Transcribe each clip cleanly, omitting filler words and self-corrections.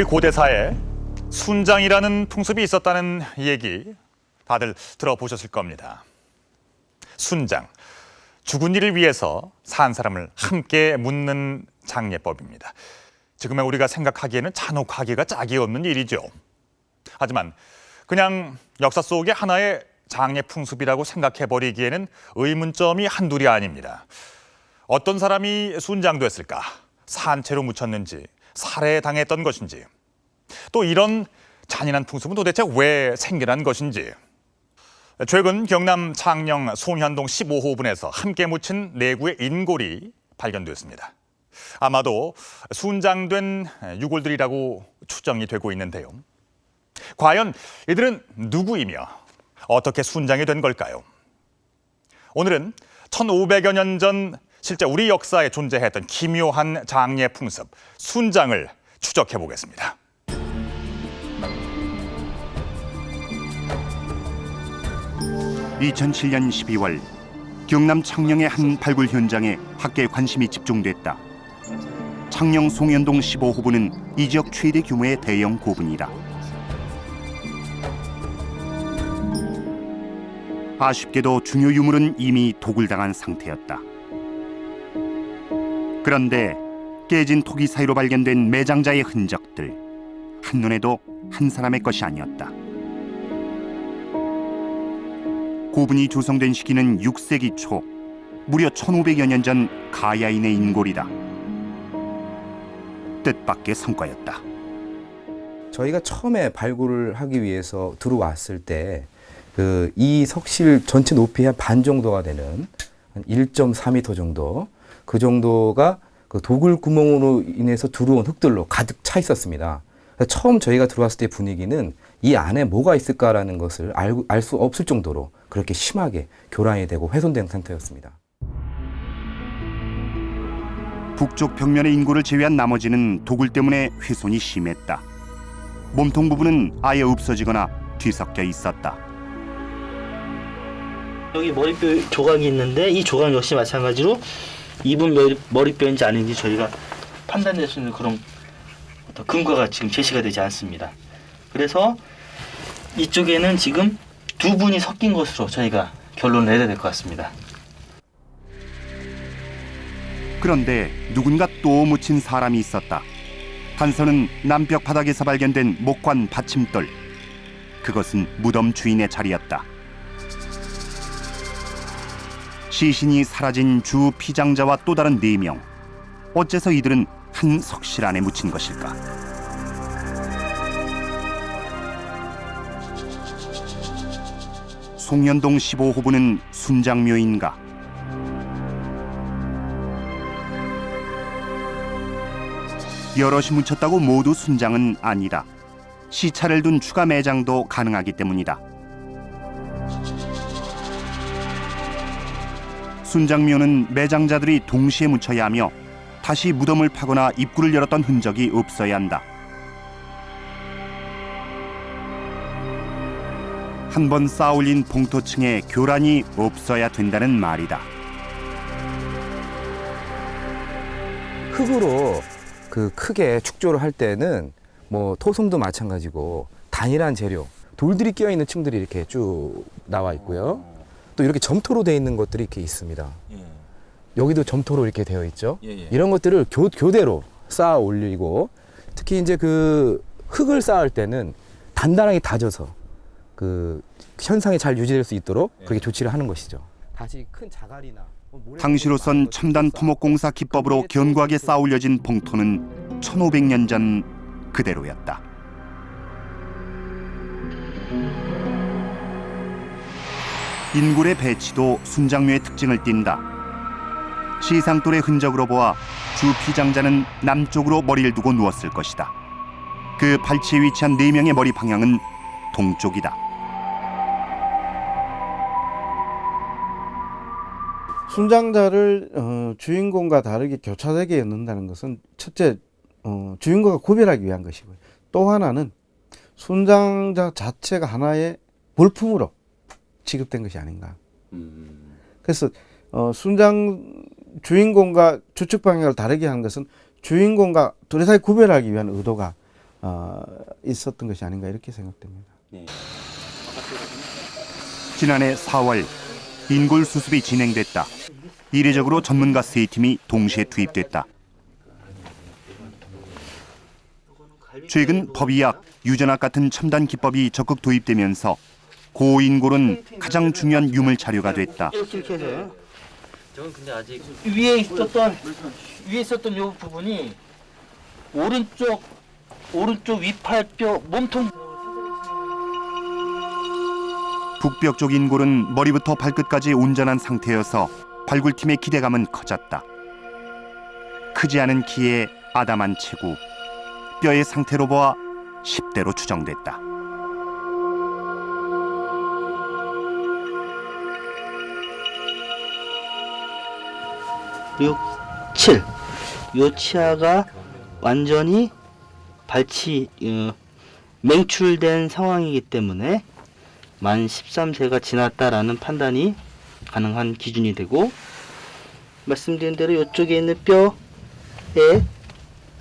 우리 고대사에 순장이라는 풍습이 있었다는 얘기 다들 들어보셨을 겁니다. 순장, 죽은 이를 위해서 산 사람을 함께 묻는 장례법입니다. 지금의 우리가 생각하기에는 잔혹하기가 짝이 없는 일이죠. 하지만 그냥 역사 속의 하나의 장례 풍습이라고 생각해버리기에는 의문점이 한둘이 아닙니다. 어떤 사람이 순장됐을까? 산채로 묻혔는지, 살해당했던 것인지, 또 이런 잔인한 풍습은 도대체 왜 생겨난 것인지. 최근 경남 창녕 송현동 15호분에서 함께 묻힌 4구의 인골이 발견됐습니다. 아마도 순장된 유골들이라고 추정이 되고 있는데요. 과연 이들은 누구이며 어떻게 순장이 된 걸까요? 오늘은 1500여 년 전 실제 우리 역사에 존재했던 기묘한 장례 풍습, 순장을 추적해 보겠습니다. (2007년 12월) 경남 창녕의 한 발굴 현장에 학계의 관심이 집중됐다. 창녕 송현동 15호분은 이 지역 최대 규모의 대형 고분이다. 아쉽게도 중요 유물은 이미 도굴당한 상태였다. 그런데 깨진 토기 사이로 발견된 매장자의 흔적들, 한눈에도 한 사람의 것이 아니었다. 고분이 조성된 시기는 6세기 초, 무려 1500여 년 전 가야인의 인골이다. 뜻밖의 성과였다. 저희가 처음에 발굴을 하기 위해서 들어왔을 때 이 석실 전체 높이 한 반 정도가 되는 한 1.4m 정도, 그 정도가 그 도굴 구멍으로 인해서 들어온 흙들로 가득 차 있었습니다. 처음 저희가 들어왔을 때 분위기는 이 안에 뭐가 있을까라는 것을 알 수 없을 정도로 그렇게 심하게 교란이 되고 훼손된 상태였습니다. 북쪽 벽면의 인골을 제외한 나머지는 도굴 때문에 훼손이 심했다. 몸통 부분은 아예 없어지거나 뒤섞여 있었다. 여기 머리뼈 조각이 있는데 이 조각 역시 마찬가지로 이분 머리뼈인지 아닌지 저희가 판단될 수 있는 그런 어떤 근거가 지금 제시가 되지 않습니다. 그래서 이쪽에는 지금 두 분이 섞인 것으로 저희가 결론을 내려야 될 것 같습니다. 그런데 누군가 또 묻힌 사람이 있었다. 단서는 남벽 바닥에서 발견된 목관 받침돌. 그것은 무덤 주인의 자리였다. 시신이 사라진 주 피장자와 또 다른 4명. 어째서 이들은 한 석실 안에 묻힌 것일까? 송현동 15호분은 순장묘인가? 여럿이 묻혔다고 모두 순장은 아니다. 시차를 둔 추가 매장도 가능하기 때문이다. 순장묘는 매장자들이 동시에 묻혀야 하며 다시 무덤을 파거나 입구를 열었던 흔적이 없어야 한다. 한 번 쌓아올린 봉토층에 교란이 없어야 된다는 말이다. 흙으로 크게 축조를 할 때는 뭐 토성도 마찬가지고 단일한 재료, 돌들이 끼어 있는 층들이 이렇게 쭉 나와 있고요. 또 이렇게 점토로 되어 있는 것들이 이렇게 있습니다. 여기도 점토로 이렇게 되어 있죠. 이런 것들을 교대로 쌓아 올리고, 특히 이제 그 흙을 쌓을 때는 단단하게 다져서 그 현상이 잘 유지될 수 있도록 그렇게 조치를 하는 것이죠. 다시 큰 자갈이나 당시로선 첨단 토목공사 기법으로 견고하게 쌓아올려진 봉토는 1500년 전 그대로였다. 인골의 배치도 순장묘의 특징을 띈다. 시상돌의 흔적으로 보아 주 피장자는 남쪽으로 머리를 두고 누웠을 것이다. 그 발치에 위치한 4명의 머리 방향은 동쪽이다. 순장자를 주인공과 다르게 교차되게 넣는다는 것은 첫째, 주인공과 구별하기 위한 것이고요. 또 하나는 순장자 자체가 하나의 볼품으로 취급된 것이 아닌가. 그래서 순장 주인공과 주축 방향을 다르게 하는 것은 주인공과 둘의 사이 구별하기 위한 의도가 있었던 것이 아닌가 이렇게 생각됩니다. 지난해 4월 인골 수습이 진행됐다. 이례적으로 전문가 3팀이 동시에 투입됐다. 최근 법의학, 유전학 같은 첨단 기법이 적극 도입되면서 고인골은 가장 중요한 유물 자료가 됐다. 이렇게 해서요. 저는 근데 아직 위에 있었던 요 부분이 오른쪽 위팔뼈 몸통. 북벽 쪽 인골은 머리부터 발끝까지 온전한 상태여서 발굴팀의 기대감은 커졌다. 크지 않은 키에 아담한 체구, 뼈의 상태로 보아 10대로 추정됐다. 그리고 7. 요 치아가 완전히 맹출된 상황이기 때문에 만 13세가 지났다라는 판단이 가능한 기준이 되고, 말씀드린 대로 이쪽에 있는 뼈의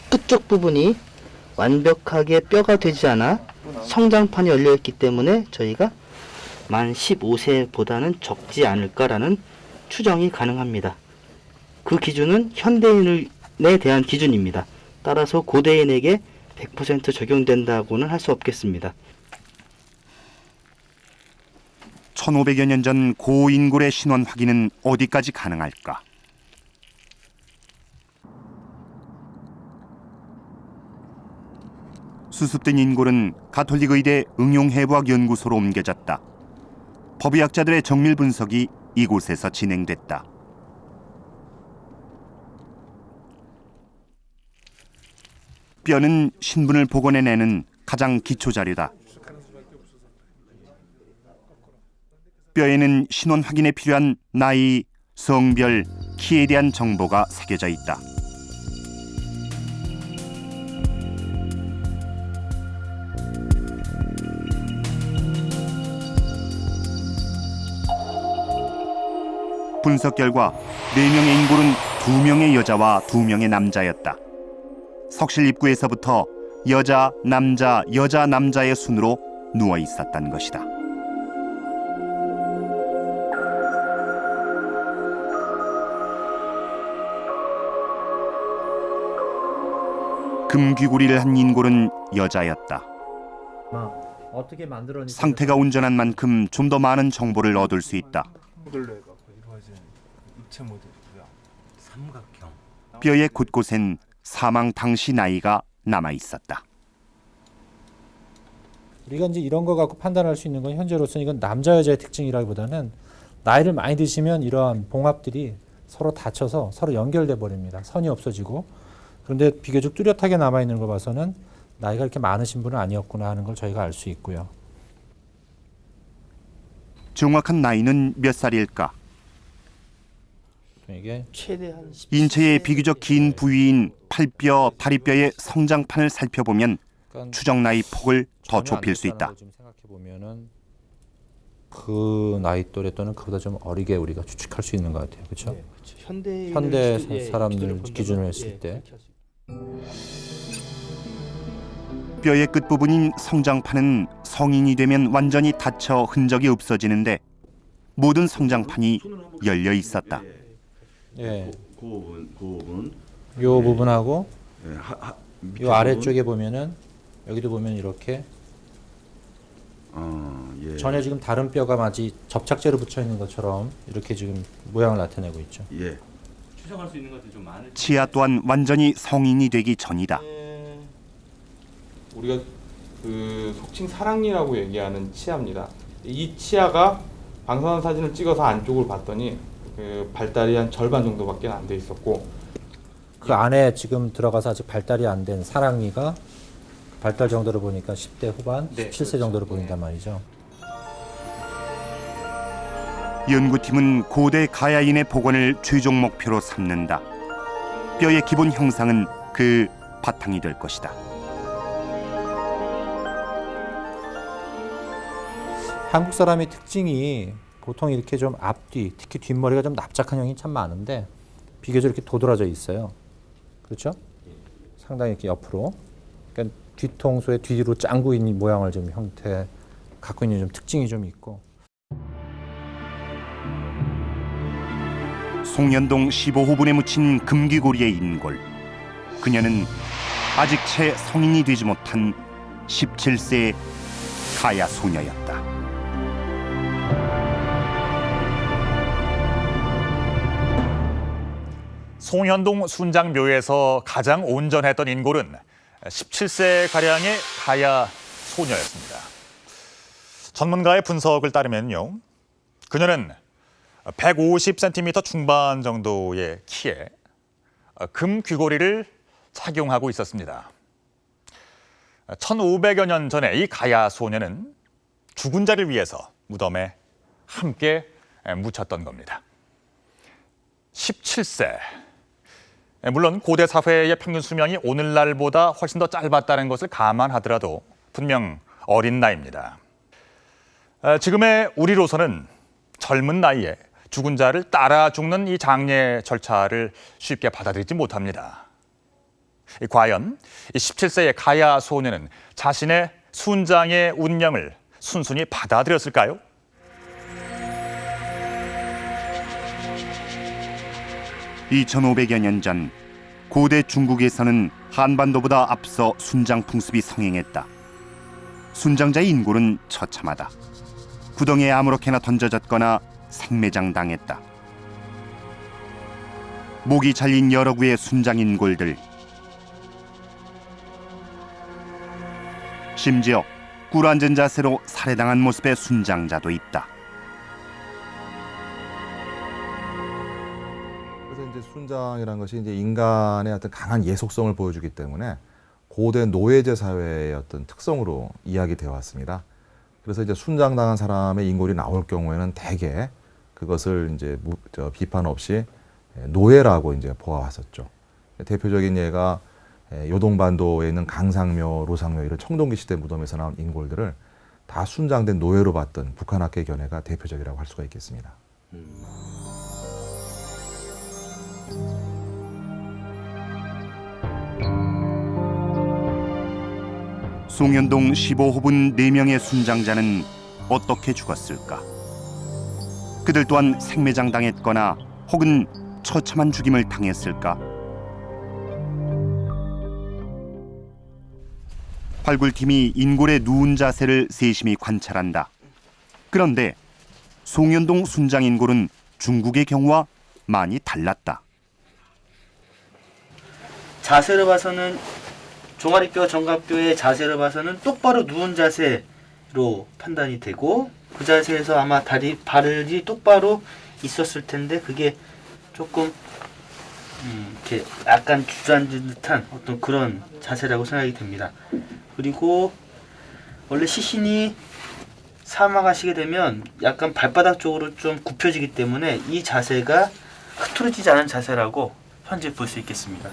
끝쪽 부분이 완벽하게 뼈가 되지 않아 성장판이 열려있기 때문에 저희가 만 15세보다는 적지 않을까라는 추정이 가능합니다. 그 기준은 현대인에 대한 기준입니다. 따라서 고대인에게 100% 적용된다고는 할 수 없겠습니다. 1500여 년 전 고인골의 신원 확인은 어디까지 가능할까? 수습된 인골은 가톨릭 의대 응용해부학 연구소로 옮겨졌다. 법의학자들의 정밀 분석이 이곳에서 진행됐다. 뼈는 신분을 복원해내는 가장 기초 자료다. 뼈에는 신원 확인에 필요한 나이, 성별, 키에 대한 정보가 새겨져 있다. 분석 결과 4명의 인골은 2명의 여자와 2명의 남자였다. 석실 입구에서부터 여자, 남자, 여자, 남자의 순으로 누워 있었던 것이다. 금귀고리를 한 인골은 여자였다. 어떻게 만들었는지 상태가 온전한 만큼 좀 더 많은 정보를 얻을 수 있다. 뼈의 곳곳엔 사망 당시 나이가 남아 있었다. 우리가 이제 이런 거 갖고 판단할 수 있는 건 현재로서는 이건 남자 여자의 특징이라기보다는 나이를 많이 드시면 이러한 봉합들이 서로 닫혀서 서로 연결돼 버립니다. 선이 없어지고. 그런데 비교적 뚜렷하게 남아 있는 걸 봐서는 나이가 이렇게 많으신 분은 아니었구나 하는 걸 저희가 알 수 있고요. 정확한 나이는 몇 살일까? 이게 최대한 인체의 비교적 긴 부위인 팔뼈, 다리뼈의 성장판을 살펴보면 추정 나이 폭을 더 좁힐 수 있다. 생각해 보면은 그 나이 또래 또는 그보다 좀 어리게 우리가 추측할 수 있는 것 같아요. 그렇죠? 현대 사람들 기준으로 했을 때. 뼈의 끝부분인 성장판은 성인이 되면 완전히 닫혀 흔적이 없어지는데 모든 성장판이 열려 있었다. 예. 그 부분. 요 부분하고 밑에 요 아래쪽에 보면은 여기도 보면 이렇게 예. 전에 지금 다른 뼈가 마치 접착제로 붙여 있는 것처럼 이렇게 지금 모양을 나타내고 있죠. 예. 치아 또한 완전히 성인이 되기 전이다. 우리가 그 속칭 사랑니라고 얘기하는 치아입니다. 이 치아가 방사선 사진을 찍어서 안쪽을 봤더니 그 발달이 한 절반 정도밖에 안 돼 있었고, 그 안에 지금 들어가서 아직 발달이 안 된 사랑니가 발달 정도로 보니까 10대 후반, 17세 정도로 보인단 말이죠. 연구팀은 고대 가야인의 복원을 최종 목표로 삼는다. 뼈의 기본 형상은 그 바탕이 될 것이다. 한국 사람의 특징이 보통 이렇게 좀 앞뒤, 특히 뒷머리가 좀 납작한 형이 참 많은데 비교적 이렇게 도드라져 있어요. 그렇죠? 상당히 이렇게 옆으로. 그러니까 뒤통수의 뒤로 짱구 있는 모양을 좀 형태 갖고 있는 좀 특징이 좀 있고. 송년동 15호분에 묻힌 금귀고리의 인골. 그녀는 아직 채 성인이 되지 못한 17세의 가야 소녀였다. 송현동 순장묘에서 가장 온전했던 인골은 17세 가량의 가야 소녀였습니다. 전문가의 분석을 따르면요, 그녀는 150cm 중반 정도의 키에 금 귀고리를 착용하고 있었습니다. 1500여 년 전에 이 가야 소녀는 죽은 자를 위해서 무덤에 함께 묻혔던 겁니다. 17세. 물론 고대 사회의 평균 수명이 오늘날보다 훨씬 더 짧았다는 것을 감안하더라도 분명 어린 나이입니다. 지금의 우리로서는 젊은 나이에 죽은 자를 따라 죽는 이 장례 절차를 쉽게 받아들이지 못합니다. 과연 이 17세의 가야 소녀는 자신의 순장의 운명을 순순히 받아들였을까요? (2500여 년 전) 고대 중국에서는 한반도보다 앞서 순장 풍습이 성행했다. 순장자의 인골은 처참하다. 구덩이에 아무렇게나 던져졌거나 생매장 당했다. 목이 잘린 여러 구의 순장 인골들, 심지어 꿇어앉은 자세로 살해당한 모습의 순장자도 있다. 그래서 이제 순장이라는 것이 이제 인간의 어떤 강한 예속성을 보여주기 때문에 고대 노예제 사회의 어떤 특성으로 이야기되어 왔습니다. 그래서 이제 순장당한 사람의 인골이 나올 경우에는 대개 그것을 이제 비판 없이 노예라고 이제 보아왔었죠. 대표적인 예가 요동반도에 있는 강상묘, 로상묘 이런 청동기 시대 무덤에서 나온 인골들을 다 순장된 노예로 봤던 북한학계 견해가 대표적이라고 할 수가 있겠습니다. 송현동 15호분 4명의 순장자는 어떻게 죽었을까? 그들 또한 생매장 당했거나 혹은 처참한 죽임을 당했을까? 발굴팀이 인골의 누운 자세를 세심히 관찰한다. 그런데 송현동 순장 인골은 중국의 경우와 많이 달랐다. 자세를 봐서는 종아리뼈, 정갑뼈의 자세를 봐서는 똑바로 누운 자세로 판단이 되고, 그 자세에서 아마 발이 똑바로 있었을 텐데 그게 조금 이렇게 약간 주저앉은 듯한 어떤 그런 자세라고 생각이 됩니다. 그리고 원래 시신이 사망하시게 되면 약간 발바닥 쪽으로 좀 굽혀지기 때문에 이 자세가 흐트러지지 않은 자세라고 현재 볼 수 있겠습니다.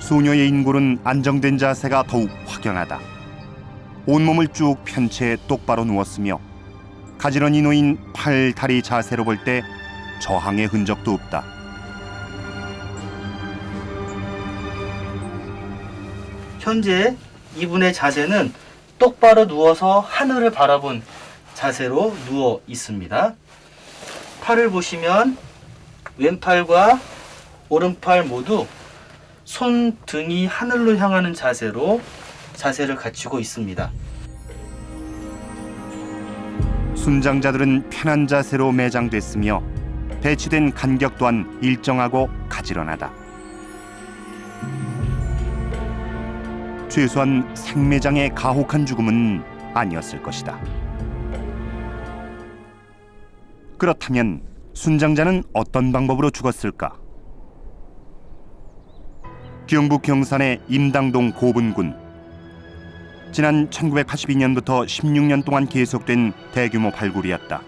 소녀의 인골은 안정된 자세가 더욱 확연하다. 온몸을 쭉 편 채 똑바로 누웠으며 가지런히 놓인 팔, 다리 자세로 볼 때 저항의 흔적도 없다. 현재 이분의 자세는 똑바로 누워서 하늘을 바라본 자세로 누워 있습니다. 팔을 보시면 왼팔과 오른팔 모두 손등이 하늘로 향하는 자세를 갖추고 있습니다. 순장자들은 편한 자세로 매장됐으며 배치된 간격 또한 일정하고 가지런하다. 최소한 생매장의 가혹한 죽음은 아니었을 것이다. 그렇다면 순장자는 어떤 방법으로 죽었을까? 경북 경산의 임당동 고분군. 지난 1982년부터 16년 동안 계속된 대규모 발굴이었다.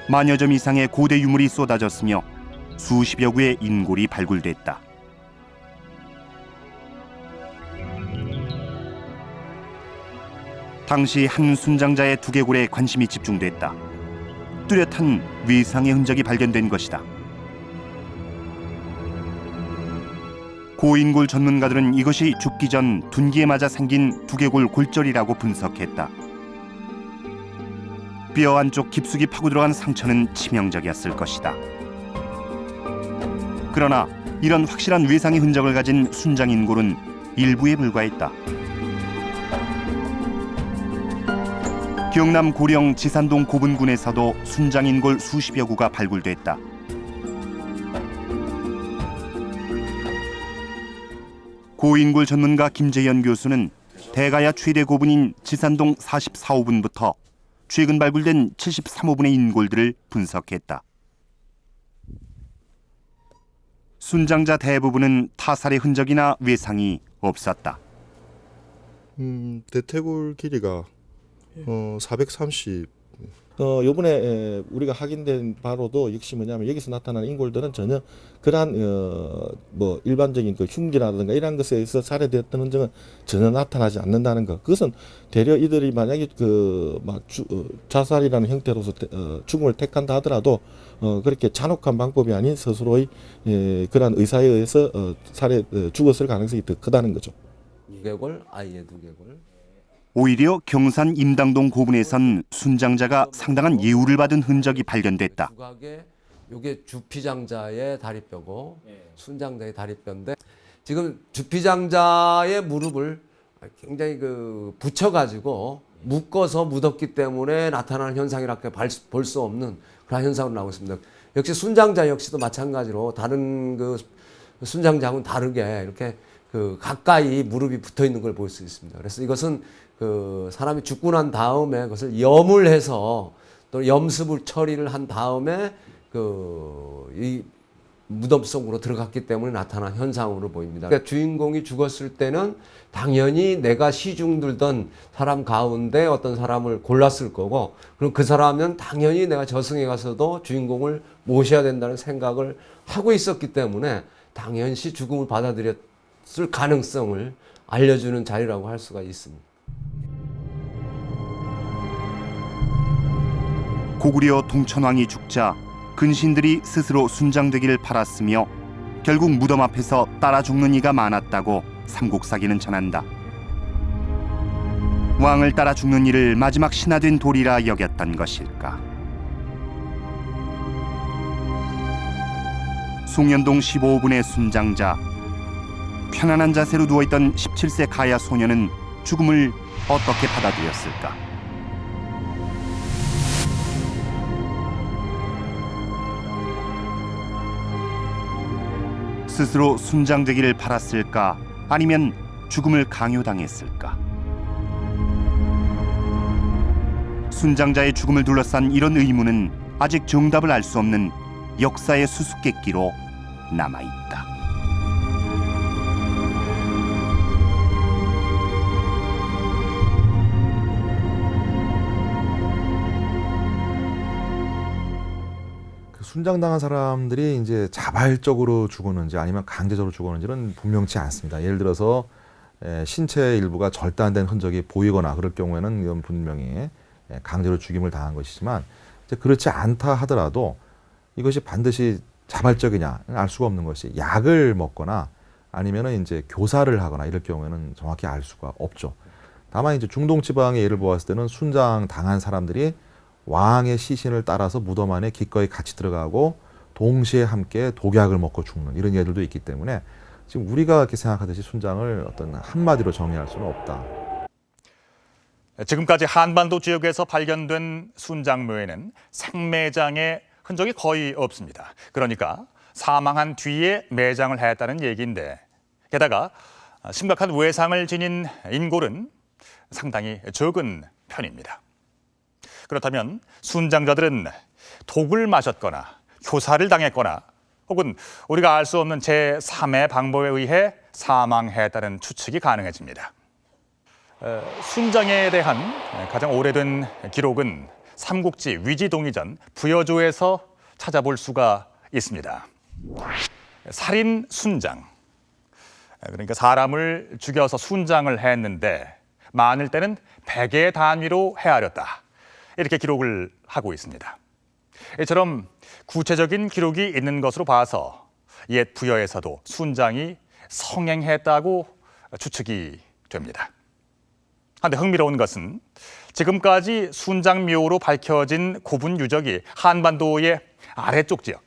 만여 점 이상의 고대 유물이 쏟아졌으며 수십여 구의 인골이 발굴됐다. 당시 한 순장자의 두개골에 관심이 집중됐다. 뚜렷한 외상의 흔적이 발견된 것이다. 고인골 전문가들은 이것이 죽기 전 둔기에 맞아 생긴 두개골 골절이라고 분석했다. 뼈 안쪽 깊숙이 파고 들어간 상처는 치명적이었을 것이다. 그러나 이런 확실한 외상의 흔적을 가진 순장인골은 일부에 불과했다. 경남 고령 지산동 고분군에서도 순장인골 수십여 구가 발굴됐다. 고인골 전문가 김재현 교수는 대가야 최대 고분인 지산동 44호분부터 최근 발굴된 73호분의 인골들을 분석했다. 순장자 대부분은 타살의 흔적이나 외상이 없었다. 대퇴골 길이가 430. 요번에 우리가 확인된 바로도 역시 뭐냐면 여기서 나타나는 인골들은 전혀 그러한 뭐 일반적인 그 흉기라든가 이런 것에 의해서 살해되었던 흔적은 전혀 나타나지 않는다는 것. 그것은 대려 이들이 만약에 그 막 자살이라는 형태로서 죽음을 택한다 하더라도 그렇게 잔혹한 방법이 아닌 스스로의 그러한 의사에 의해서 죽었을 가능성이 더 크다는 거죠. 두개골, 아예 두개골. 오히려 경산 임당동 고분에선 순장자가 상당한 예우를 받은 흔적이 발견됐다. 두각에 요게 주피장자의 다리뼈고 순장자의 다리뼈인데 지금 주피장자의 무릎을 굉장히 붙여가지고 묶어서 묻었기 때문에 나타나는 현상이라고 볼 수 없는 그런 현상으로 나오고 있습니다. 역시 순장자 역시도 마찬가지로 다른 순장자하고는 다르게 이렇게 가까이 무릎이 붙어 있는 걸 볼 수 있습니다. 그래서 이것은 사람이 죽고 난 다음에 그것을 염을 해서 또 염습을 처리를 한 다음에 이 무덤 속으로 들어갔기 때문에 나타난 현상으로 보입니다. 그러니까 주인공이 죽었을 때는 당연히 내가 시중 들던 사람 가운데 어떤 사람을 골랐을 거고, 그럼 그 사람은 당연히 내가 저승에 가서도 주인공을 모셔야 된다는 생각을 하고 있었기 때문에 당연시 죽음을 받아들였을 가능성을 알려주는 자리라고 할 수가 있습니다. 고구려 동천왕이 죽자 근신들이 스스로 순장되기를 바랐으며 결국 무덤 앞에서 따라 죽는 이가 많았다고 삼국사기는 전한다. 왕을 따라 죽는 이를 마지막 신하된 도리라 여겼던 것일까? 송년동 15호분의 순장자, 편안한 자세로 누워있던 17세 가야 소녀는 죽음을 어떻게 받아들였을까? 스스로 순장되기를 바랐을까? 아니면 죽음을 강요당했을까? 순장자의 죽음을 둘러싼 이런 의문은 아직 정답을 알 수 없는 역사의 수수께끼로 남아있다. 순장당한 사람들이 이제 자발적으로 죽었는지 아니면 강제적으로 죽었는지는 분명치 않습니다. 예를 들어서 신체 일부가 절단된 흔적이 보이거나 그럴 경우에는 이건 분명히 강제로 죽임을 당한 것이지만, 이제 그렇지 않다 하더라도 이것이 반드시 자발적이냐 알 수가 없는 것이, 약을 먹거나 아니면은 이제 교사를 하거나 이럴 경우에는 정확히 알 수가 없죠. 다만 이제 중동 지방의 예를 보았을 때는 순장 당한 사람들이 왕의 시신을 따라서 무덤 안에 기꺼이 같이 들어가고 동시에 함께 독약을 먹고 죽는 이런 예들도 있기 때문에 지금 우리가 이렇게 생각하듯이 순장을 어떤 한마디로 정의할 수는 없다. 지금까지 한반도 지역에서 발견된 순장묘에는 생매장의 흔적이 거의 없습니다. 그러니까 사망한 뒤에 매장을 했다는 얘기인데, 게다가 심각한 외상을 지닌 인골은 상당히 적은 편입니다. 그렇다면 순장자들은 독을 마셨거나 교사를 당했거나 혹은 우리가 알 수 없는 제3의 방법에 의해 사망했다는 추측이 가능해집니다. 순장에 대한 가장 오래된 기록은 삼국지 위지동의전 부여조에서 찾아볼 수가 있습니다. 살인 순장, 그러니까 사람을 죽여서 순장을 했는데 많을 때는 100의 단위로 헤아렸다, 이렇게 기록을 하고 있습니다. 이처럼 구체적인 기록이 있는 것으로 봐서 옛 부여에서도 순장이 성행했다고 추측이 됩니다. 한데 흥미로운 것은 지금까지 순장묘로 밝혀진 고분 유적이 한반도의 아래쪽 지역,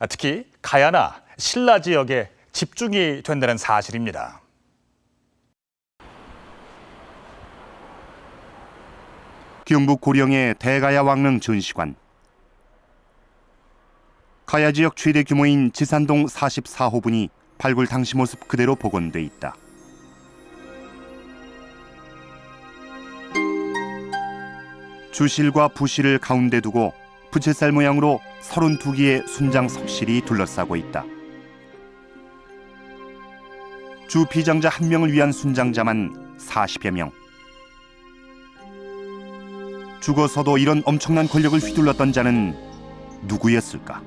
특히 가야나 신라 지역에 집중이 된다는 사실입니다. 경북 고령의 대가야 왕릉 전시관. 가야 지역 최대 규모인 지산동 44호분이 발굴 당시 모습 그대로 복원돼 있다. 주실과 부실을 가운데 두고 부채살 모양으로 32개의 순장 석실이 둘러싸고 있다. 주 피장자 한 명을 위한 순장자만 40여 명. 죽어서도 이런 엄청난 권력을 휘둘렀던 자는 누구였을까?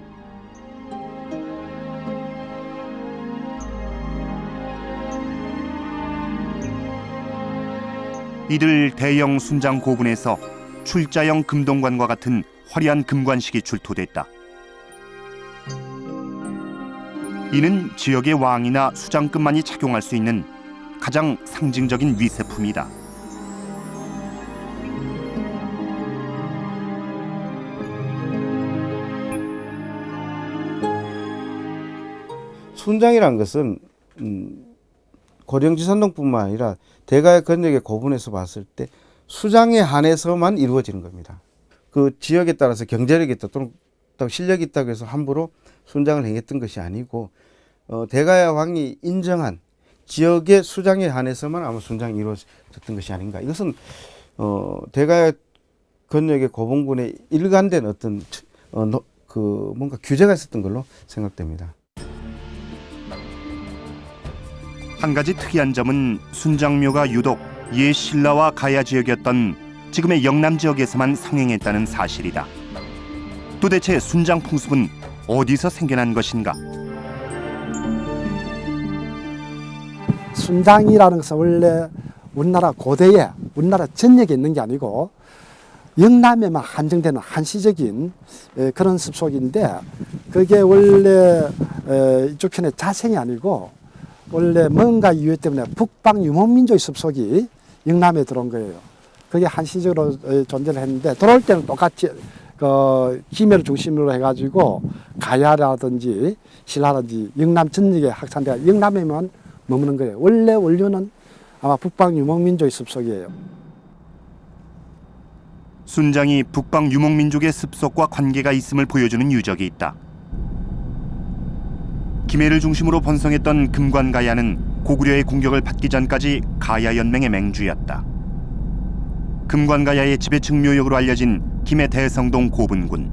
이들 대형 순장 고분에서 출자형 금동관과 같은 화려한 금관식이 출토됐다. 이는 지역의 왕이나 수장급만이 착용할 수 있는 가장 상징적인 위세품이다. 순장이란 것은 고령지산동뿐만 아니라 대가의 권력의 고분에서 봤을 때 수장에 한해서만 이루어지는 겁니다. 그 지역에 따라서 경제력이 있다 또는 실력이 있다고 해서 함부로 순장을 행했던 것이 아니고 대가야 왕이 인정한 지역의 수장에 한해서만 아마 순장이 이루어졌던 것이 아닌가. 이것은 대가야 권력의 고분군의 일관된 어떤 뭔가 규제가 있었던 걸로 생각됩니다. 한 가지 특이한 점은 순장묘가 유독 옛 신라와 가야 지역이었던 지금의 영남 지역에서만 성행했다는 사실이다. 도대체 순장 풍습은 어디서 생겨난 것인가? 순장이라는 것은 원래 우리나라 고대에 우리나라 전역에 있는 게 아니고 영남에만 한정되는 한시적인 그런 습속인데 그게 원래 이쪽 편에 자생이 아니고 원래 뭔가 이유 때문에 북방 유목민족의 습속이 영남에 들어온 거예요. 그게 한시적으로 존재를 했는데 들어올 때는 똑같이 김해를 중심으로 해가지고 가야라든지 신라라든지 영남 전역에 확산돼가 영남에만 머무는 거예요. 원래 원료는 아마 북방 유목민족의 습속이에요. 순장이 북방 유목민족의 습속과 관계가 있음을 보여주는 유적이 있다. 김해를 중심으로 번성했던 금관가야는 고구려의 공격을 받기 전까지 가야연맹의 맹주였다. 금관가야의 지배층 묘역으로 알려진 김해 대성동 고분군.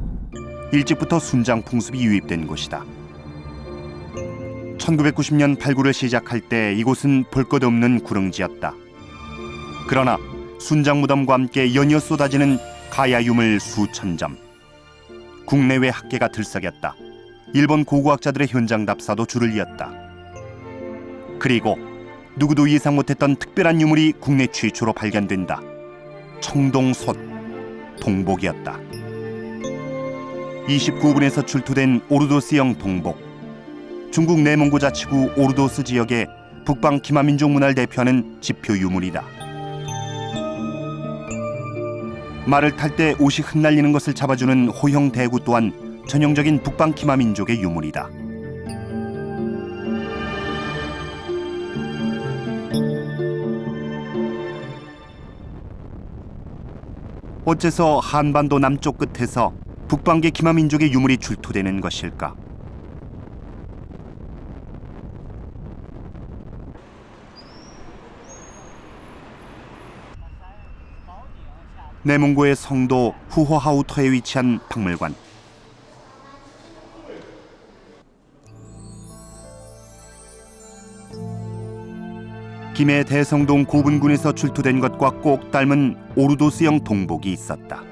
일찍부터 순장 풍습이 유입된 곳이다. 1990년 발굴을 시작할 때 이곳은 볼 것 없는 구릉지였다. 그러나 순장 무덤과 함께 연이어 쏟아지는 가야 유물 수천 점. 국내외 학계가 들썩였다. 일본 고고학자들의 현장 답사도 줄을 이었다. 그리고 누구도 예상 못했던 특별한 유물이 국내 최초로 발견된다. 청동솥, 동복이었다. 29분에서 출토된 오르도스형 동복. 중국 내몽고 자치구 오르도스 지역의 북방 기마민족 문화를 대표하는 지표 유물이다. 말을 탈 때 옷이 흩날리는 것을 잡아주는 호형 대구 또한 전형적인 북방 기마민족의 유물이다. 어째서 한반도 남쪽 끝에서 북방계 기마민족의 유물이 출토되는 것일까? 내몽고의 성도 후호하우터에 위치한 박물관. 김해 대성동 고분군에서 출토된 것과 꼭 닮은 오르도스형 동복이 있었다.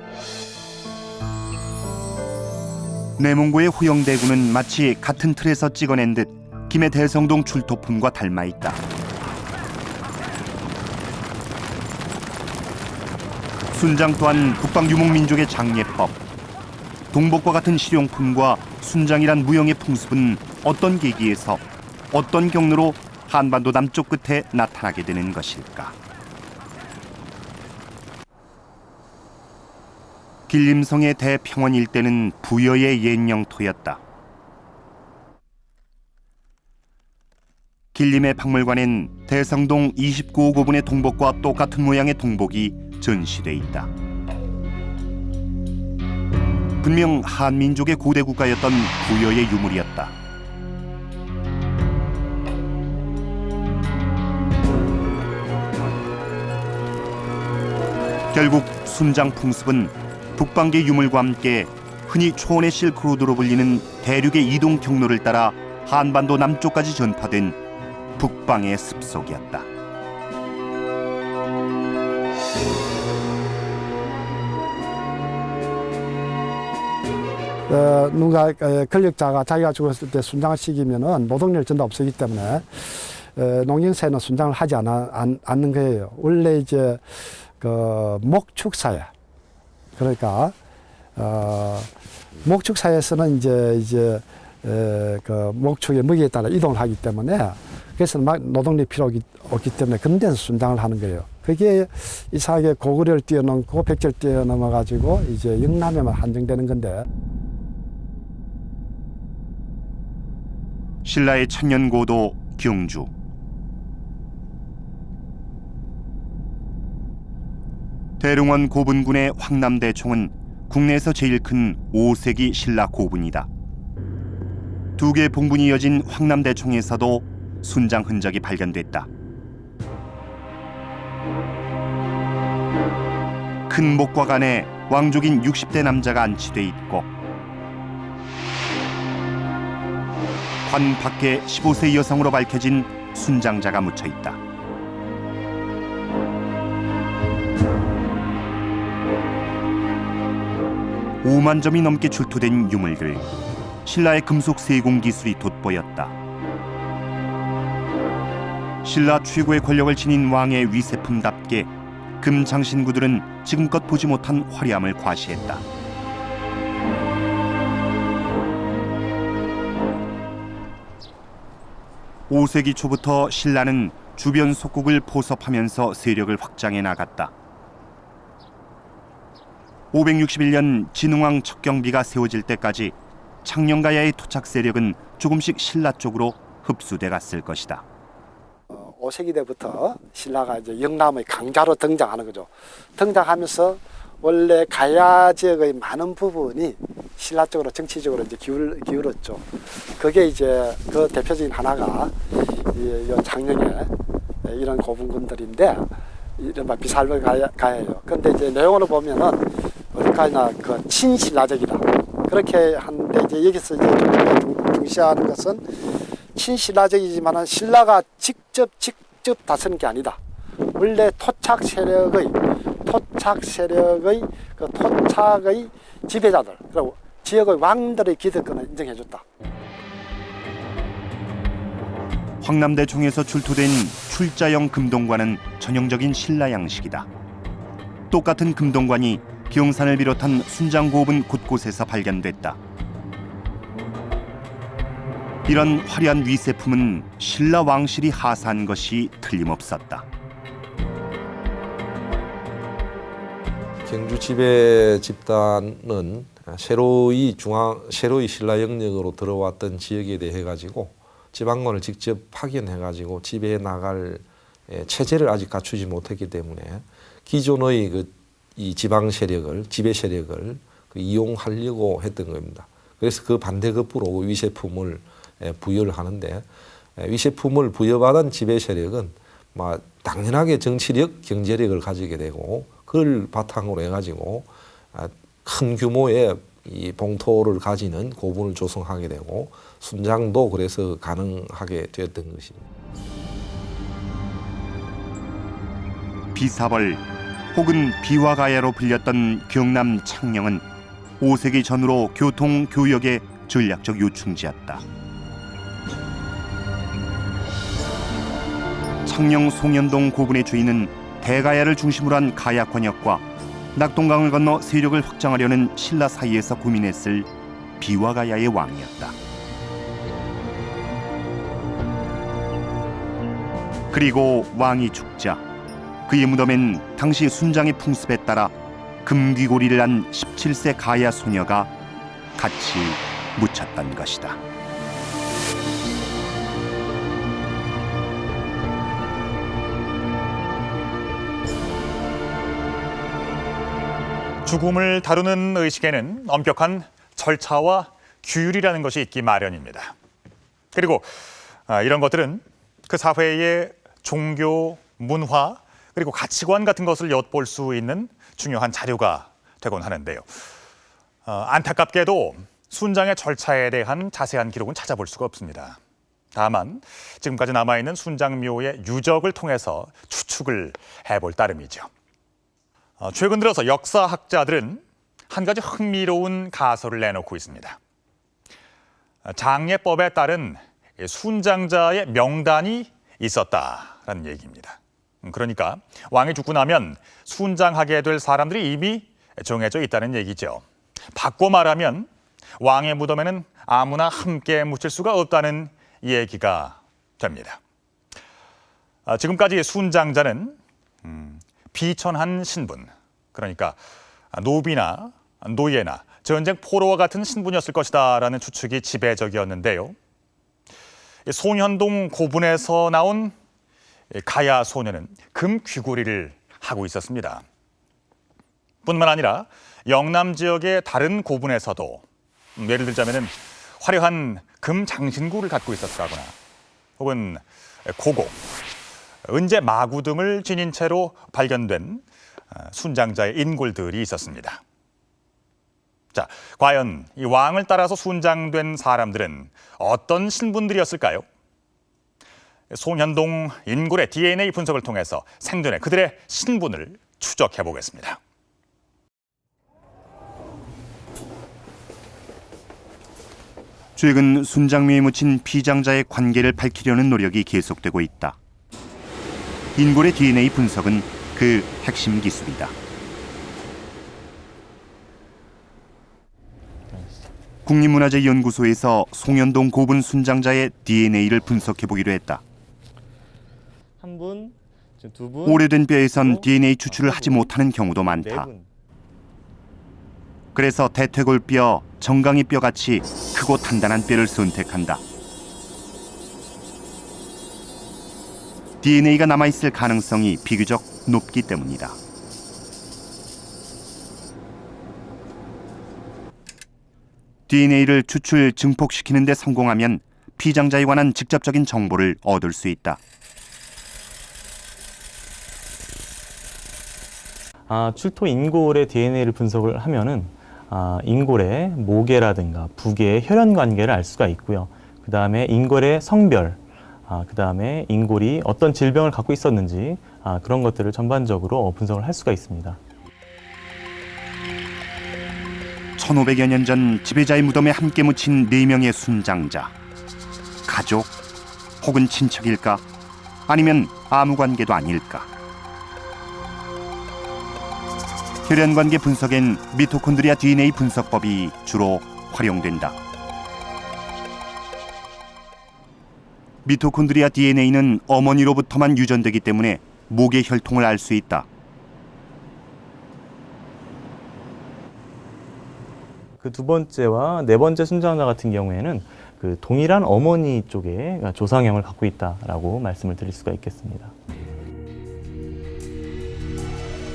내몽고의 호영대군은 마치 같은 틀에서 찍어낸 듯 김해 대성동 출토품과 닮아 있다. 순장 또한 북방 유목민족의 장예법, 동복과 같은 실용품과 순장이란 무형의 풍습은 어떤 계기에서 어떤 경로로 한반도 남쪽 끝에 나타나게 되는 것일까? 길림성의 대평원 일대는 부여의 옛 영토였다. 길림의 박물관엔 대성동 29호 고분의 동복과 똑같은 모양의 동복이 전시돼 있다. 분명 한민족의 고대 국가였던 부여의 유물이었다. 결국 순장 풍습은 북방계 유물과 함께 흔히 초원의 실크로드로 불리는 대륙의 이동 경로를 따라 한반도 남쪽까지 전파된 북방의 습속이었다. 누가 권력자가 자기가 죽었을 때 순장을 시키면은 노동력 전도 없었기 때문에 농경사회는 순장을 하지 않는 거예요. 원래 이제 그 목축사회, 그러니까 목축사회에서는 이제 그 목축의 먹이에 따라 이동을 하기 때문에 그래서 막 노동력이 필요 없기 때문에 그런 데서 순장을 하는 거예요. 그게 이상하게 고구려를 뛰어넘고 백제를 뛰어넘어 가지고 이제 영남에만 한정되는 건데. 신라의 천년고도 경주. 대릉원 고분군의 황남대총은 국내에서 제일 큰 5세기 신라 고분이다. 두 개의 봉분이 이어진 황남대총에서도 순장 흔적이 발견됐다. 큰 목과 안에 왕족인 60대 남자가 안치돼 있고 관 밖에 15세 여성으로 밝혀진 순장자가 묻혀 있다. (5만) 점이 넘게 출토된 유물들. 신라의 금속 세공 기술이 돋보였다. 신라 최고의 권력을 지닌 왕의 위세품답게 금 장신구들은 지금껏 보지 못한 화려함을 과시했다. (5세기) 초부터 신라는 주변 속국을 포섭하면서 세력을 확장해 나갔다. 561년 진흥왕 척경비가 세워질 때까지 창녕가야의 토착 세력은 조금씩 신라 쪽으로 흡수돼 갔을 것이다. 5세기 때부터 신라가 이제 영남의 강자로 등장하는 거죠. 등장하면서 원래 가야 지역의 많은 부분이 신라 쪽으로 정치적으로 이제 기울었죠. 그게 이제 그 대표적인 하나가 이 창녕의 이런 고분군들인데 이른바 비살벌 가야예요. 그런데 이제 내용으로 보면은 어디까지나 그 친신라적이다. 그렇게 하는데 이제 여기서 이제 중시하는 것은 친신라적이지만은 신라가 직접 다스리는 게 아니다. 원래 토착 세력의 그 토착의 지배자들, 그리고 지역의 왕들의 기득권을 인정해줬다. 황남대총에서 출토된 출자형 금동관은 전형적인 신라 양식이다. 똑같은 금동관이 경산을 비롯한 순장고분 곳곳에서 발견됐다. 이런 화려한 위세품은 신라 왕실이 하사한 것이 틀림없었다. 경주 지배 집단은 새로이 신라 영역으로 들어왔던 지역에 대해 가지고 지방권을 직접 파견해 가지고 지배해 나갈 체제를 아직 갖추지 못했기 때문에 기존의 이 지방 세력을 지배 세력을 이용하려고 했던 겁니다. 그래서 그 반대급부로 위세품을 부여를 하는데 위세품을 부여받은 지배 세력은 당연하게 정치력, 경제력을 가지게 되고 그걸 바탕으로 해가지고 큰 규모의 이 봉토를 가지는 고분을 조성하게 되고 순장도 그래서 가능하게 되었던 것입니다. 비사벌 혹은 비화가야로 불렸던 경남 창녕은 5세기 전후로 교통, 교역의 전략적 요충지였다. 창녕 송현동 고분의 주인은 대가야를 중심으로 한 가야 권역과 낙동강을 건너 세력을 확장하려는 신라 사이에서 고민했을 비화가야의 왕이었다. 그리고 왕이 죽자 그의 무덤엔 당시 순장의 풍습에 따라 금귀고리를 한 17세 가야 소녀가 같이 묻혔던 것이다. 죽음을 다루는 의식에는 엄격한 절차와 규율이라는 것이 있기 마련입니다. 그리고 이런 것들은 그 사회의 종교, 문화, 그리고 가치관 같은 것을 엿볼 수 있는 중요한 자료가 되곤 하는데요. 안타깝게도 순장의 절차에 대한 자세한 기록은 찾아볼 수가 없습니다. 다만 지금까지 남아있는 순장묘의 유적을 통해서 추측을 해볼 따름이죠. 최근 들어서 역사학자들은 한 가지 흥미로운 가설을 내놓고 있습니다. 장례법에 따른 순장자의 명단이 있었다라는 얘기입니다. 그러니까 왕이 죽고 나면 순장하게 될 사람들이 이미 정해져 있다는 얘기죠. 바꿔 말하면 왕의 무덤에는 아무나 함께 묻힐 수가 없다는 얘기가 됩니다. 지금까지 순장자는 비천한 신분, 그러니까 노비나 노예나 전쟁 포로와 같은 신분이었을 것이다라는 추측이 지배적이었는데요. 송현동 고분에서 나온 가야 소녀는 금 귀고리를 하고 있었습니다. 뿐만 아니라 영남 지역의 다른 고분에서도 예를 들자면은 화려한 금 장신구를 갖고 있었다거나 혹은 고고, 은제 마구 등을 지닌 채로 발견된 순장자의 인골들이 있었습니다. 자, 과연 이 왕을 따라서 순장된 사람들은 어떤 신분들이었을까요? 송현동 인골의 DNA 분석을 통해서 생전에 그들의 신분을 추적해 보겠습니다. 최근 순장묘에 묻힌 피장자의 관계를 밝히려는 노력이 계속되고 있다. 인골의 DNA 분석은 그 핵심 기술이다. 국립문화재연구소에서 송현동 고분 순장자의 DNA를 분석해보기로 했다. 한 분, 두 분, 오래된 뼈에선 DNA 추출을 하지 못하는 경우도 많다. 그래서 대퇴골뼈, 정강이 뼈같이 크고 단단한 뼈를 선택한다. DNA가 남아있을 가능성이 비교적 높기 때문이다. DNA를 추출, 증폭시키는 데 성공하면 피장자에 관한 직접적인 정보를 얻을 수 있다. 출토 인골의 DNA를 분석을 하면은 인골의 모계라든가 부계의 혈연 관계를 알 수가 있고요. 그 다음에 인골의 성별, 그 다음에 인골이 어떤 질병을 갖고 있었는지 그런 것들을 전반적으로 분석을 할 수가 있습니다. 1500여 년 전 지배자의 무덤에 함께 묻힌 4명의 순장자. 가족 혹은 친척일까? 아니면 아무 관계도 아닐까? 혈연관계 분석엔 미토콘드리아 DNA 분석법이 주로 활용된다. 미토콘드리아 DNA는 어머니로부터만 유전되기 때문에 목의 혈통을 알 수 있다. 그 두 번째와 네 번째 순장자 같은 경우에는 그 동일한 어머니 쪽에 조상형을 갖고 있다라고 말씀을 드릴 수가 있겠습니다.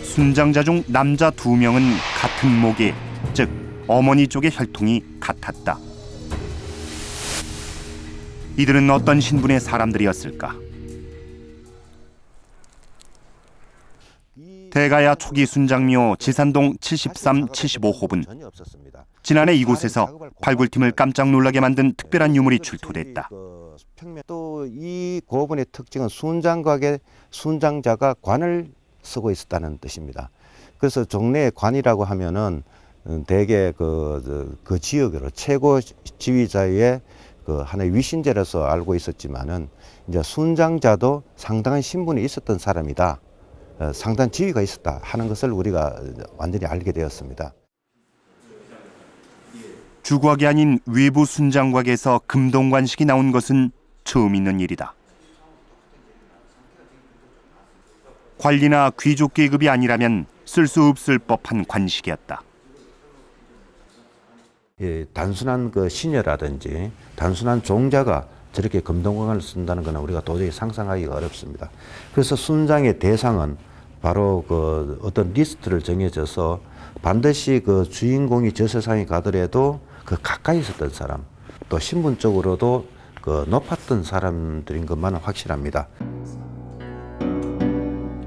순장자 중 남자 2명은 같은 목에, 즉 어머니 쪽의 혈통이 같았다. 이들은 어떤 신분의 사람들이었을까? 대가야 초기 순장묘 지산동 73, 75호분. 지난해 이곳에서 발굴팀을 깜짝 놀라게 만든 특별한 유물이 출토됐다. 또 이 고분의 특징은 순장자가 관을 쓰고 있었다는 뜻입니다. 그래서 종래의 관이라고 하면은 대개 그 지역으로 최고 지휘자의 그 하나의 위신제로서 알고 있었지만은 이제 순장자도 상당한 신분이 있었던 사람이다. 상당한 지위가 있었다 하는 것을 우리가 완전히 알게 되었습니다. 주곽이 아닌 외부 순장곽에서 금동관식이 나온 것은 처음 있는 일이다. 관리나 귀족 계급이 아니라면 쓸 수 없을 법한 관식이었다. 예, 단순한 그 시녀라든지 단순한 종자가 저렇게 금동강을 쓴다는 것은 우리가 도저히 상상하기가 어렵습니다. 그래서 순장의 대상은 바로 그 어떤 리스트를 정해져서 반드시 그 주인공이 저 세상에 가더라도 그 가까이 있었던 사람, 또 신분적으로도 그 높았던 사람들인 것만은 확실합니다.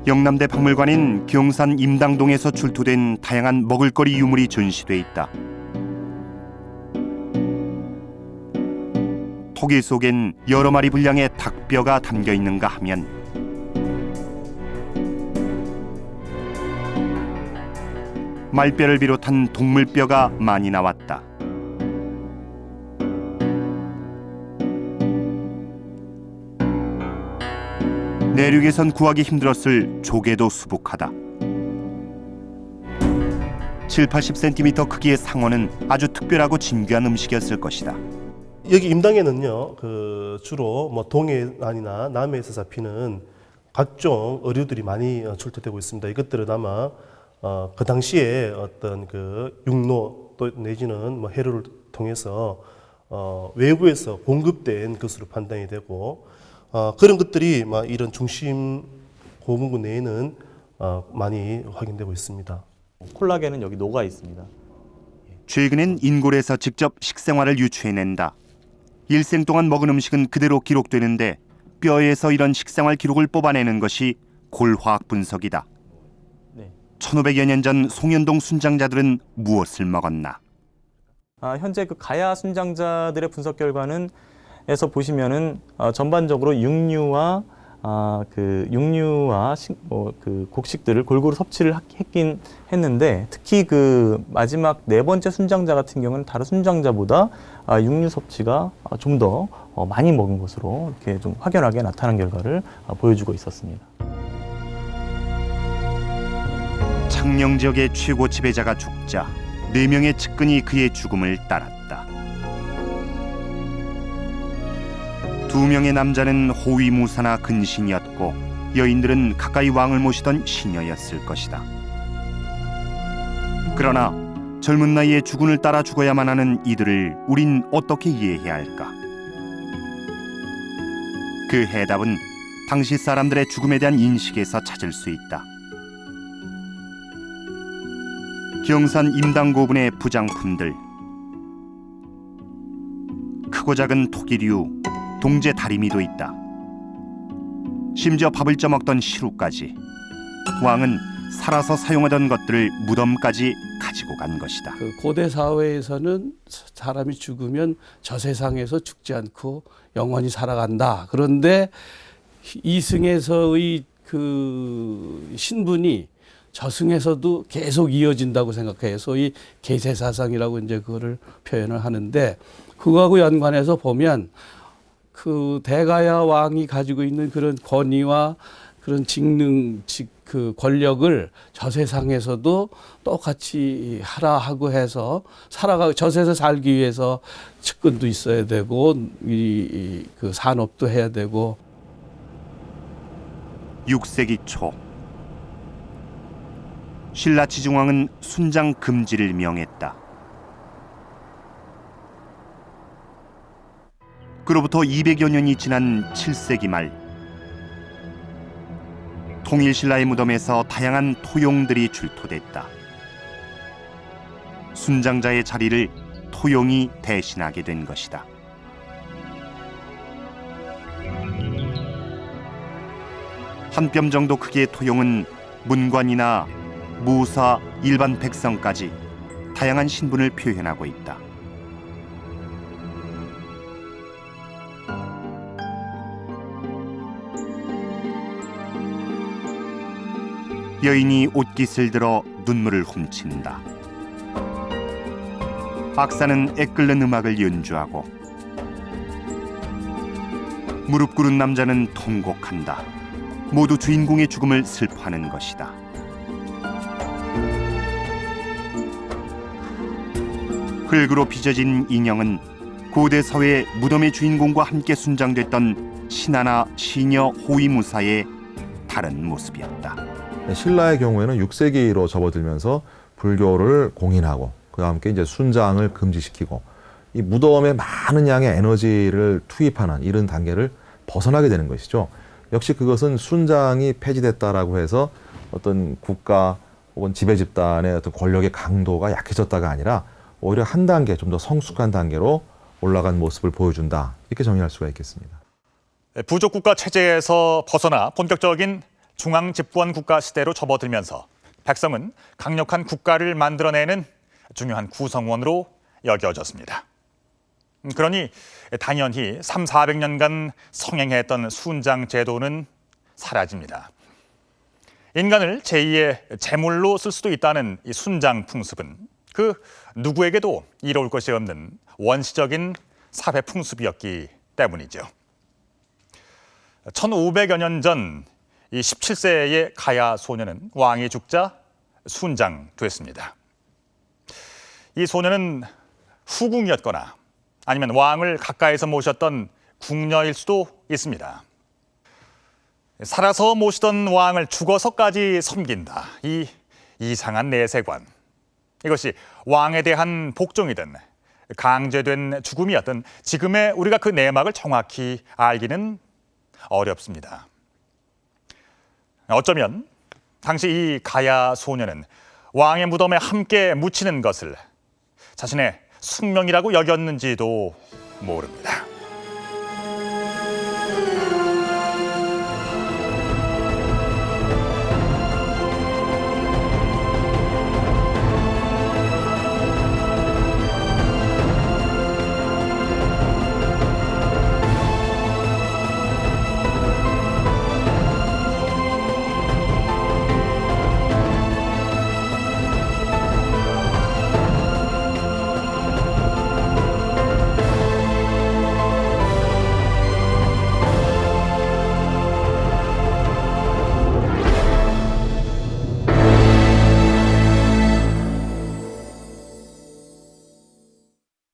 영남대 박물관인 경산 임당동에서 출토된 다양한 먹을거리 유물이 전시돼 있다. 토기 속엔 여러 마리 분량의 닭뼈가 담겨 있는가 하면 말뼈를 비롯한 동물뼈가 많이 나왔다. 내륙에선 구하기 힘들었을 조개도 수북하다. 7-80cm 크기의 상어는 아주 특별하고 진귀한 음식이었을 것이다. 여기 임당에는요, 주로 뭐 동해안이나 남해에서 잡히는 각종 어류들이 많이 출토되고 있습니다. 이것들은 아마 그 당시에 어떤 그 육로 또 내지는 뭐 해로를 통해서 외부에서 공급된 것으로 판단이 되고, 그런 것들이 막 이런 중심 고문군 내에는 많이 확인되고 있습니다. 콜라겐은 여기 녹아 있습니다. 최근엔 인골에서 직접 식생활을 유추해낸다. 일생 동안 먹은 음식은 그대로 기록되는데 뼈에서 이런 식생활 기록을 뽑아내는 것이 골화학 분석이다. 1500여 년 전 송현동 순장자들은 무엇을 먹었나? 현재 그 가야 순장자들의 분석 결과는 에서 보시면은 전반적으로 육류와 그 곡식들을 골고루 섭취를 했긴 했는데, 특히 그 마지막 네 번째 순장자 같은 경우는 다른 순장자보다 육류 섭취가 좀 더 많이 먹은 것으로 이렇게 좀 확연하게 나타난 결과를 보여주고 있었습니다. 창녕 지역의 최고 지배자가 죽자 4명의 측근이 그의 죽음을 따랐다. 2명의 남자는 호위무사나 근신이었고 여인들은 가까이 왕을 모시던 시녀였을 것이다. 그러나 젊은 나이에 주군을 따라 죽어야만 하는 이들을 우린 어떻게 이해해야 할까? 그 해답은 당시 사람들의 죽음에 대한 인식에서 찾을 수 있다. 경산 임당고분의 부장품들, 크고 작은 토기류, 동제 다리미도 있다. 심지어 밥을 쪄먹던 시루까지. 왕은 살아서 사용하던 것들을 무덤까지 가지고 간 것이다. 그 고대 사회에서는 사람이 죽으면 저 세상에서 죽지 않고 영원히 살아간다. 그런데 이승에서의 그 신분이 저승에서도 계속 이어진다고 생각해요. 소위 계세사상이라고 이제 그거를 표현을 하는데, 그거하고 연관해서 보면 그 대가야 왕이 가지고 있는 그런 권위와 그런 직능, 그 권력을 저 세상에서도 똑같이 하라 하고 해서 저 세상에서 살기 위해서 측근도 있어야 되고 그 산업도 해야 되고. 6세기 초 신라 지중왕은 순장 금지를 명했다. 그로부터 200여 년이 지난 7세기 말, 통일신라의 무덤에서 다양한 토용들이 출토됐다. 순장자의 자리를 토용이 대신하게 된 것이다. 한 뼘 정도 크기의 토용은 문관이나 무사, 일반 백성까지 다양한 신분을 표현하고 있다. 여인이 옷깃을 들어 눈물을 훔친다. 악사는 애끓는 음악을 연주하고 무릎 꿇은 남자는 통곡한다. 모두 주인공의 죽음을 슬퍼하는 것이다. 흙으로 빚어진 인형은 고대 사회의 무덤의 주인공과 함께 순장됐던 신하나 시녀 호위무사의 다른 모습이었다. 신라의 경우에는 6세기로 접어들면서 불교를 공인하고 그와 함께 이제 순장을 금지시키고 이 무덤에 많은 양의 에너지를 투입하는 이런 단계를 벗어나게 되는 것이죠. 역시 그것은 순장이 폐지됐다라고 해서 어떤 국가 혹은 지배 집단의 어떤 권력의 강도가 약해졌다가 아니라 오히려 한 단계 좀 더 성숙한 단계로 올라간 모습을 보여준다. 이렇게 정의할 수가 있겠습니다. 부족 국가 체제에서 벗어나 본격적인 중앙 집권 국가 시대로 접어들면서 백성은 강력한 국가를 만들어내는 중요한 구성원으로 여겨졌습니다. 그러니 당연히 300~400년간 성행했던 순장 제도는 사라집니다. 인간을 제2의 제물로 쓸 수도 있다는 이 순장 풍습은 그 누구에게도 이로울 것이 없는 원시적인 사회 풍습이었기 때문이죠. 1500여 년 전 이 17세의 가야 소녀는 왕이 죽자 순장됐습니다. 이 소녀는 후궁이었거나 아니면 왕을 가까이서 모셨던 궁녀일 수도 있습니다. 살아서 모시던 왕을 죽어서까지 섬긴다. 이 이상한 내세관. 이것이 왕에 대한 복종이든 강제된 죽음이었든 지금의 우리가 그 내막을 정확히 알기는 어렵습니다. 어쩌면 당시 이 가야 소녀는 왕의 무덤에 함께 묻히는 것을 자신의 숙명이라고 여겼는지도 모릅니다.